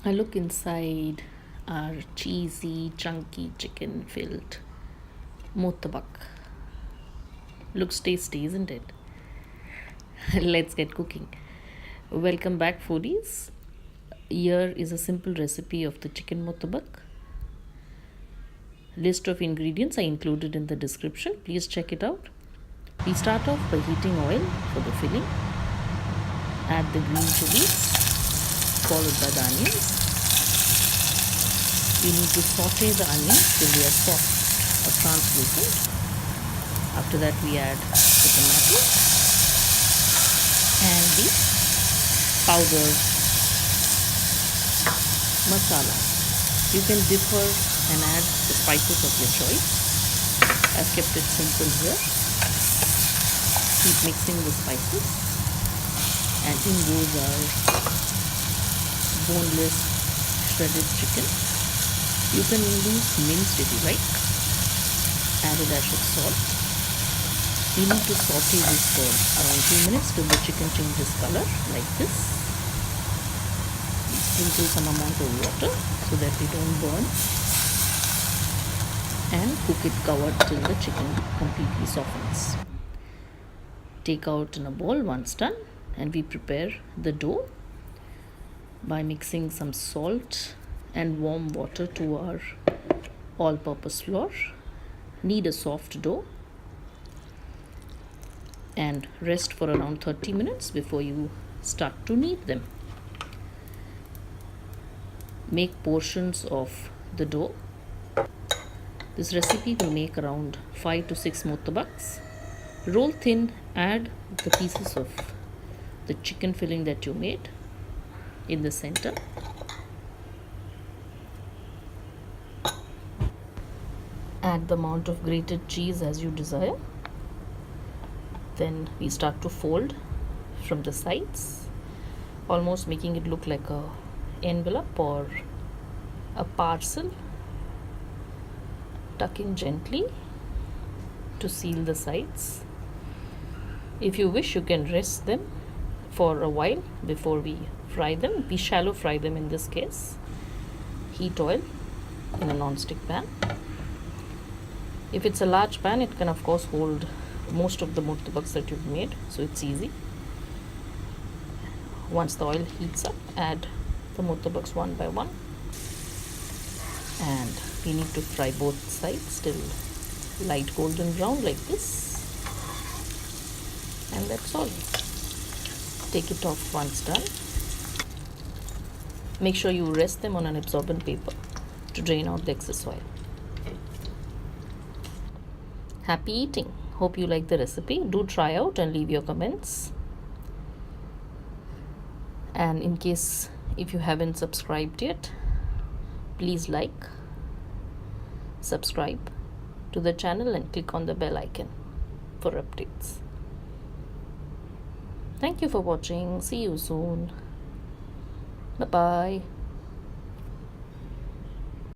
I look inside our cheesy, chunky chicken filled Murtabaq. Looks tasty, isn't it? Let's get cooking. Welcome back, foodies. Here is a simple recipe of the chicken Motabbaq. List of ingredients are included in the description. Please check it out. We start off by heating oil for the filling. Add the green chilies, followed by the onions. We need to saute the onions till they are soft or translucent. After that, we add the tomatoes and the powdered masala. You can differ and add the spices of your choice. I've kept it simple here. Keep mixing the spices, and in goes our boneless shredded chicken. You can use minced if you like. Add a dash of salt. We need to saute this for around 2 minutes till the chicken changes color like this. Sprinkle some amount of water so that we don't burn, and cook it covered till the chicken completely softens. Take out in a bowl once done, and we prepare the dough by mixing some salt and warm water to our all-purpose flour. Knead a soft dough and rest for around 30 minutes before you start to knead them. Make portions of the dough. This recipe will make around 5 to 6 Murtabaqs. Roll thin, add the pieces of the chicken filling that you made in the center. Add the amount of grated cheese as you desire. Then we start to fold from the sides, almost making it look like a envelope or a parcel. Tuck in gently to seal the sides. If you wish, you can rest them for a while before we fry them. We shallow fry them in this case. Heat oil in a non-stick pan. If it's a large pan, it can of course hold most of the Murtabaqs that you've made, so it's easy. Once the oil heats up, add the Murtabaqs one by one, and we need to fry both sides till light golden brown like this, and that's all. Take it off once done. Make sure you rest them on an absorbent paper to drain out the excess oil. Happy eating. Hope you like the recipe. Do try out and leave your comments. And in case if you haven't subscribed yet, please like, subscribe to the channel and click on the bell icon for updates. Thank you for watching. See you soon. Bye bye.